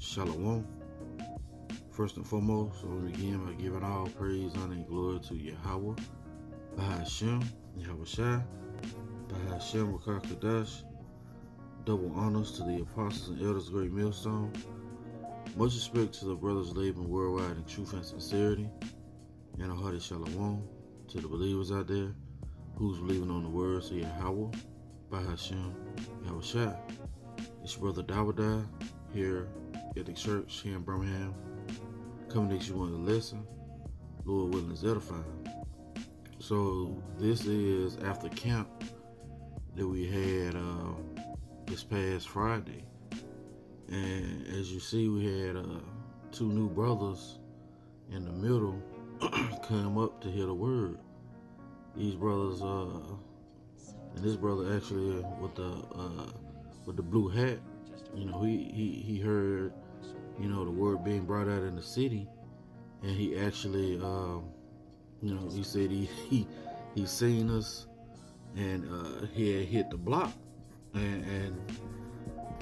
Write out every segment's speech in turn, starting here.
Shalom. First and foremost, I want to begin by giving all praise, honor, and glory to Yahweh, Bahashem, Yahweh Shai, Bahashem, Rakakadash. Double honors to the apostles and elders of Great Millstone. Much respect to the brothers laboring worldwide in truth and sincerity. And a hearty shalom to the believers out there who's believing on the words of Yahweh, Bahashem, Yahweh Shai. It's your brother Dawada here at the church here in Birmingham, coming at you on the lesson, Lord willing is edifying. So this is after camp that we had this past Friday, and as you see, we had two new brothers in the middle come up to hear the word. These brothers, and this brother actually with the blue hat, you know, he heard, you know, the word being brought out in the city, and he actually, you know, he said he seen us, and he had hit the block, and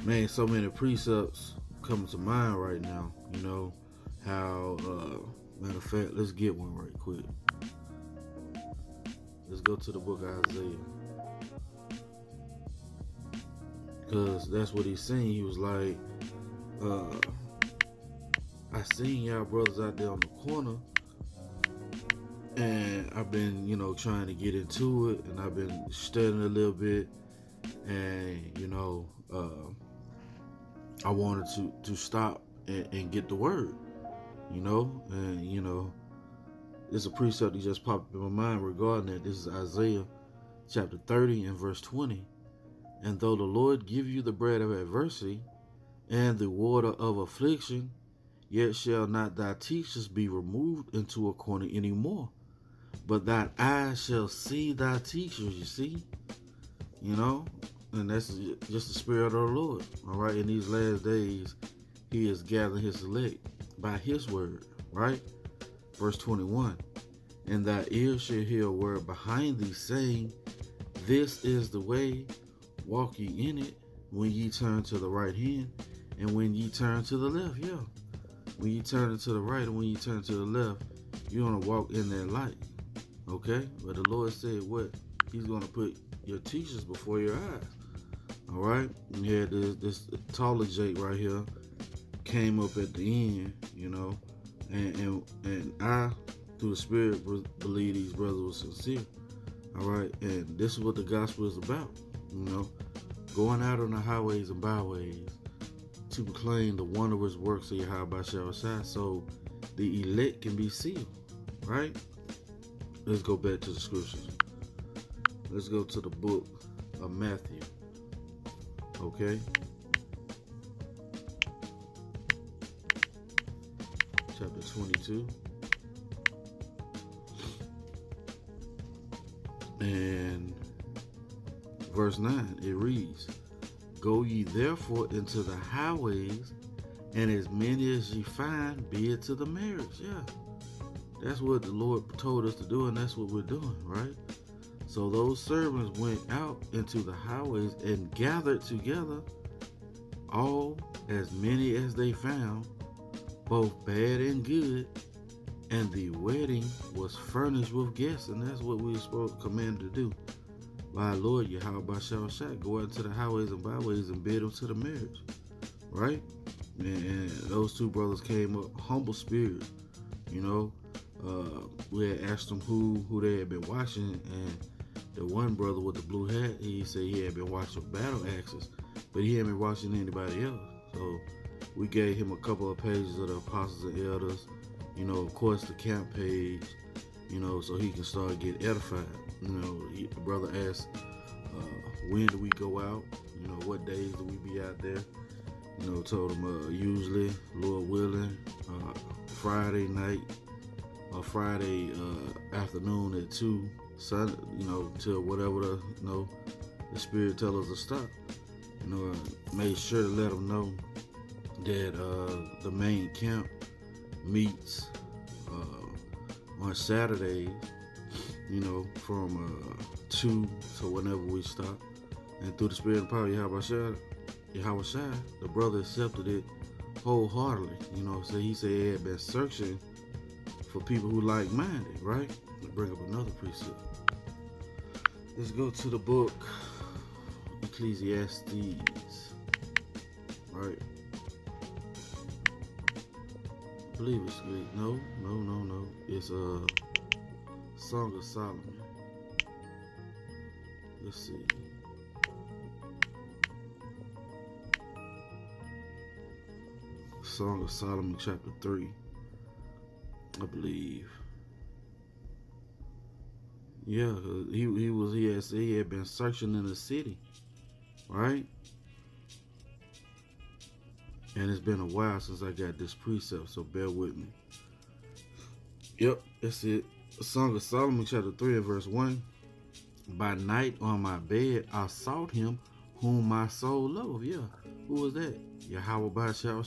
man, so many precepts coming to mind right now. You know how, matter of fact, let's get one right quick. Let's go to the book of Isaiah, because that's what he's saying. He was like, I seen y'all brothers out there on the corner, and I've been, you know, trying to get into it, and I've been studying a little bit, and, you know, I wanted to stop and get the word, you know, and, you know, it's a precept that just popped in my mind regarding that. This is Isaiah chapter 30 and verse 20. And though the Lord give you the bread of adversity and the water of affliction, yet shall not thy teachers be removed into a corner anymore, but thine eyes shall see thy teachers. You see, you know, and that's just the spirit of the Lord. All right, in these last days, he is gathering his elect by his word. Right, verse 21. And thy ears shall hear a word behind thee, saying, this is the way, walk ye in it, when ye turn to the right hand, and when ye turn to the left. Yeah, when you turn to the right and when you turn to the left, you're going to walk in that light. Okay? But the Lord said what? He's going to put your teachers before your eyes. All right? And you had this taller Jake right here came up at the end, you know, and I, through the Spirit, believe these brothers were sincere. All right? And this is what the gospel is about, you know, going out on the highways and byways to proclaim the wondrous works of Yahweh Shai, so the elect can be sealed. Right? Let's go back to the scriptures. Let's go to the book of Matthew. Okay? Chapter 22. And verse 9, it reads, go ye therefore into the highways, and as many as ye find, be it to the marriage. Yeah. That's what the Lord told us to do, and that's what we're doing, right? So those servants went out into the highways and gathered together all, as many as they found, both bad and good, and the wedding was furnished with guests. And that's what we were supposed to command to do. By Lord Yahweh Shai, go out into the highways and byways and bid them to the marriage. Right? And those two brothers came up, humble spirit. You know, we had asked them who they had been watching, and the one brother with the blue hat, he said he had been watching battle axes, but he hadn't been watching anybody else. So we gave him a couple of pages of the apostles and elders, you know, of course the camp page, you know, so he can start getting edified. You know, the brother asked, when do we go out? You know, what days do we be out there? You know, told him usually, Lord willing, Friday night or Friday afternoon at 2, Sunday, you know, till whatever the Spirit tell us to stop. You know, made sure to let them know that the main camp meets on Saturdays, you know, from 2 to whenever we stop. And through the Spirit and power of Yahweh Shai, the brother accepted it wholeheartedly. You know, so he said he had been searching for people who like-minded, right? Let's bring up another precept. Let's go to the book Ecclesiastes, right? I believe it's no. It's a Song of Solomon. Let's see. Song of Solomon, chapter 3, I believe. Yeah, he had been searching in the city, right? And it's been a while since I got this precept, so bear with me. Yep, that's it. Song of Solomon, chapter 3 and verse 1. By night on my bed I sought him whom my soul loved. Yeah, who was that? Yahweh by Shah.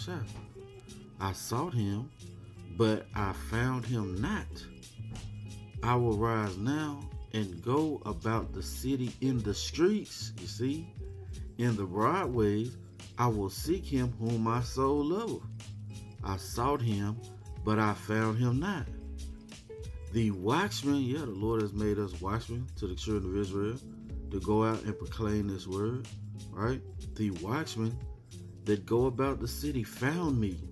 I sought him, but I found him not. I will rise now and go about the city in the streets, you see, in the broad ways. I will seek him whom my soul loveth. I sought him, but I found him not. The watchman, yeah, the Lord has made us watchmen to the children of Israel to go out and proclaim this word, right? The watchmen that go about the city found me,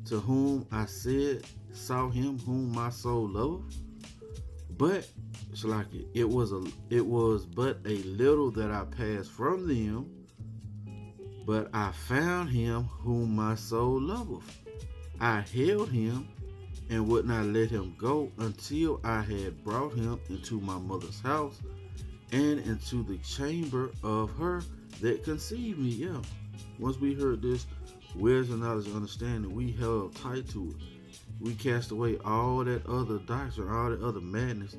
to whom I said, saw him whom my soul loveth. But it was but a little that I passed from them, but I found him whom my soul loveth. I held him and would not let him go until I had brought him into my mother's house and into the chamber of her that conceived me. Yeah. Once we heard this wisdom, knowledge, and understanding, we held tight to it. We cast away all that other doctrine, all that other madness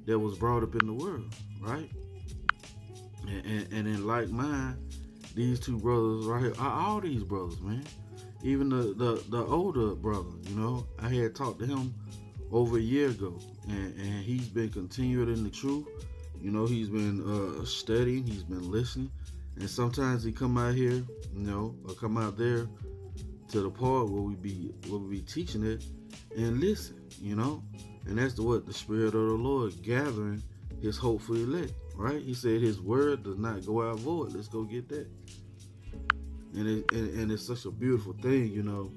that was brought up in the world, right? And in like mind, these two brothers right here, all these brothers, man. Even the older brother, you know, I had talked to him over a year ago, and he's been continuing in the truth. You know, he's been studying, he's been listening, and sometimes he come out here, you know, or come out there to the part where we be teaching it and listen, you know, and that's the Spirit of the Lord gathering His hopeful elect, right? He said His word does not go out void. Let's go get that. And it's such a beautiful thing, you know.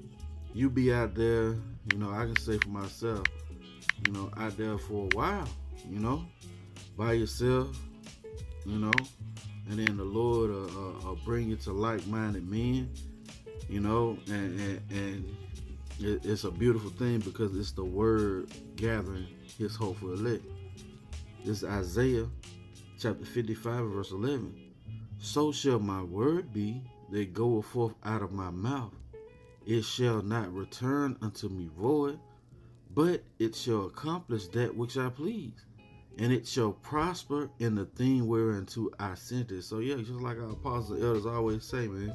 You be out there, you know, I can say for myself, you know, out there for a while, you know, by yourself, you know, and then the Lord will bring you to like-minded men, you know, and it's a beautiful thing because it's the word gathering His hopeful elect. This is Isaiah chapter 55 verse 11. So shall my word be that goeth forth out of my mouth. It shall not return unto me void, but it shall accomplish that which I please, and it shall prosper in the thing whereunto I sent it. So yeah, just like our apostles elders always say, man,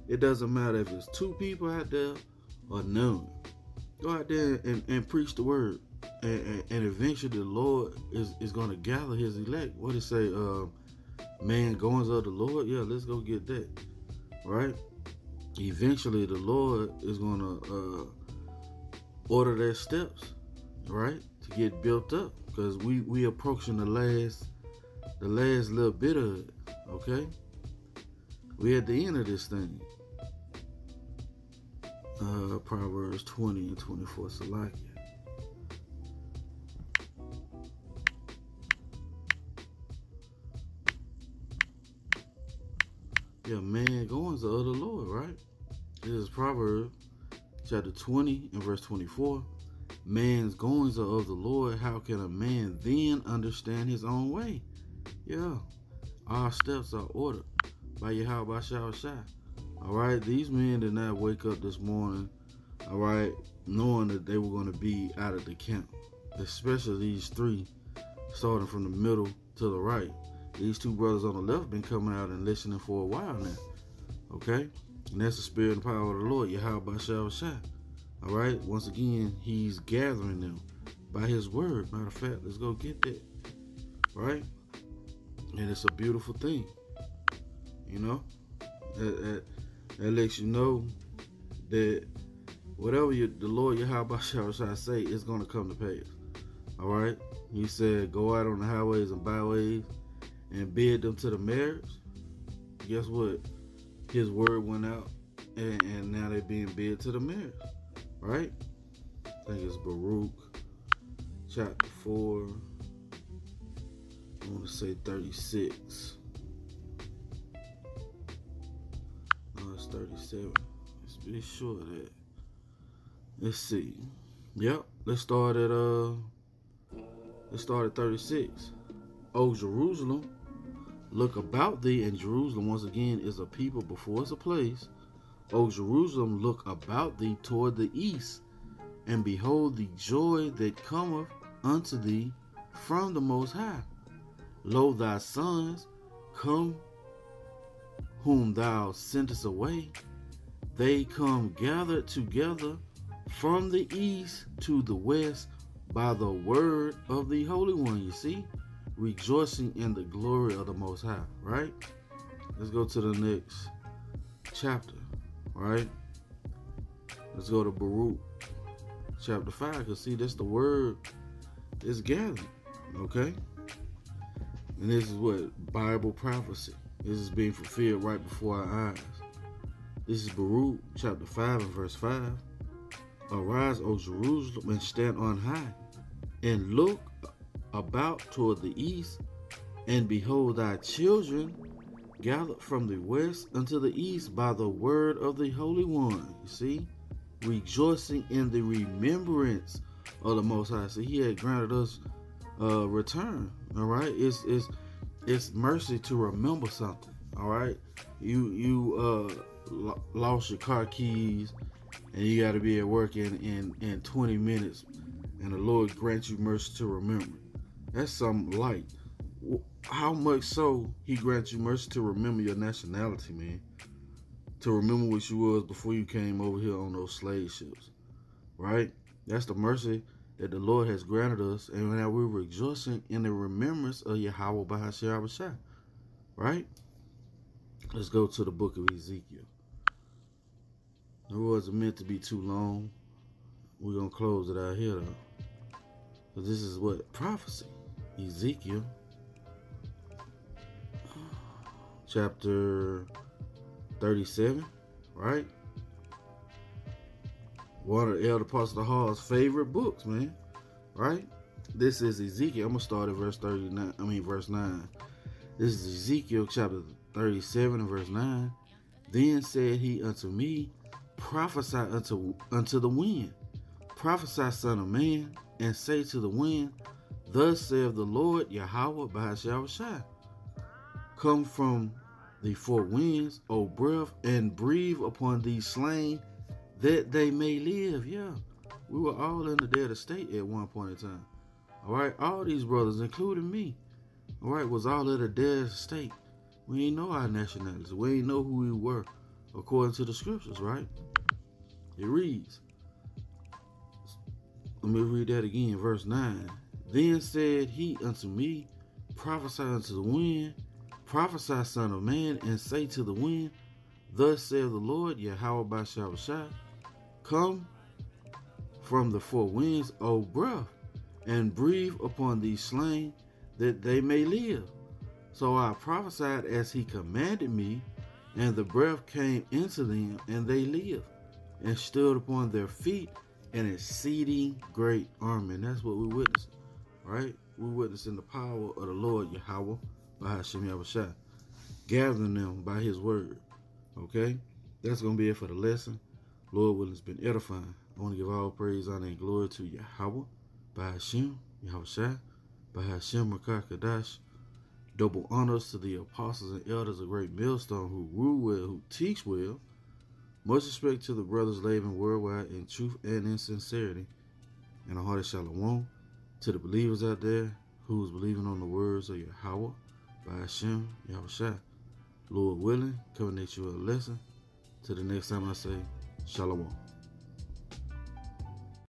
it doesn't matter if it's two people out there or none. Go out there and preach the word, and eventually the Lord is going to gather His elect. What it say? Man, goings of the Lord. Yeah, let's go get that. Right? Eventually the Lord is going to order their steps, right, to get built up, because we approaching the last little bit of it. Okay, we at the end of this thing. Proverbs 20 and 24. Salakia. Yeah, man, goings are of the Lord, right? This is Proverbs chapter 20 and verse 24. Man's goings are of the Lord. How can a man then understand his own way? Yeah, our steps are ordered by Yahweh Shah. All right, these men did not wake up this morning, all right, knowing that they were going to be out of the camp, especially these three, starting from the middle to the right. These two brothers on the left been coming out and listening for a while now, okay? And that's the Spirit and power of the Lord, Yahweh Shah. All right, once again, He's gathering them by His word. Matter of fact, let's go get that, right? And it's a beautiful thing, you know? That lets you know that whatever the Lord Yahweh shall say is going to come to pass. All right? He said, go out on the highways and byways and bid them to the marriage. Guess what? His word went out, and now they're being bid to the marriage. Right? I think it's Baruch chapter 4. I want to say 36. No, it's 37. Let's be sure of that. Let's see. Yep. Let's start at 36. O Jerusalem, look about thee, and Jerusalem once again is a people before it's a place. O Jerusalem, look about thee toward the east, and behold the joy that cometh unto thee from the Most High. Lo, thy sons come, whom thou sentest away. They come gathered together from the east to the west by the word of the Holy One. You see, rejoicing in the glory of the Most High. Right? Let's go to the next chapter. Right? Let's go to Baruch chapter 5. Because see, that's the word is gathered. Okay? And this is what? Bible prophecy. This is being fulfilled right before our eyes. This is Baruch chapter 5 and verse 5. Arise, O Jerusalem, and stand on high, and look about toward the east, and behold thy children gathered from the west unto the east by the word of the Holy One. You see? Rejoicing in the remembrance of the Most High. See, he had granted us return. All right? It's mercy to remember something. All right? You lost your car keys, and you got to be at work in 20 minutes, and the Lord grants you mercy to remember. That's something light. How much so he grants you mercy to remember your nationality, man? To remember what you was before you came over here on those slave ships, right? That's the mercy that the Lord has granted us, and now we're rejoicing in the remembrance of Yahweh Bahashai, right? Let's go to the book of Ezekiel. It wasn't meant to be too long. We're going to close it out here, though. So this is what? Prophecy. Ezekiel. Chapter 37, right? One of the Elder Apostle Hall's favorite books, man. Right? This is Ezekiel. I'm going to start at verse 9. This is Ezekiel chapter 37 and verse 9. Then said he unto me, prophesy unto the wind. Prophesy, son of man, and say to the wind, thus saith the Lord Yahweh Bahashai. Come from the four winds, O breath, and breathe upon these slain, that they may live. Yeah, we were all in the dead estate at one point in time. All right, all these brothers, including me, all right, was all in the dead estate. We ain't know our nationalities. We ain't know who we were according to the scriptures, right? It reads, let me read that again, verse 9. Then said he unto me, prophesy unto the wind, prophesy, son of man, and say to the wind, thus saith the Lord Yahweh Bahashai, come from the four winds, O breath, and breathe upon these slain, that they may live. So I prophesied as he commanded me, and the breath came into them, and they lived, and stood upon their feet, an exceeding great army. And that's what we witnessed, right? We witnessing the power of the Lord Yahweh Bahashim Yahushua, gathering them by his word. Okay? That's going to be it for the lesson. Lord willing, it's been edifying. I want to give all praise, honor, and glory to Yahweh Bahashim Yahushua, Bahashim Rakakadash. Double honors to the apostles and elders of Great Millstone who rule well, who teach well. Much respect to the brothers living worldwide in truth and in sincerity. And a heart of shalom to the believers out there who's believing on the words of Yahweh by Hashem Yahushua. Lord willing, coming at you a lesson. Till the next time I say, shalom.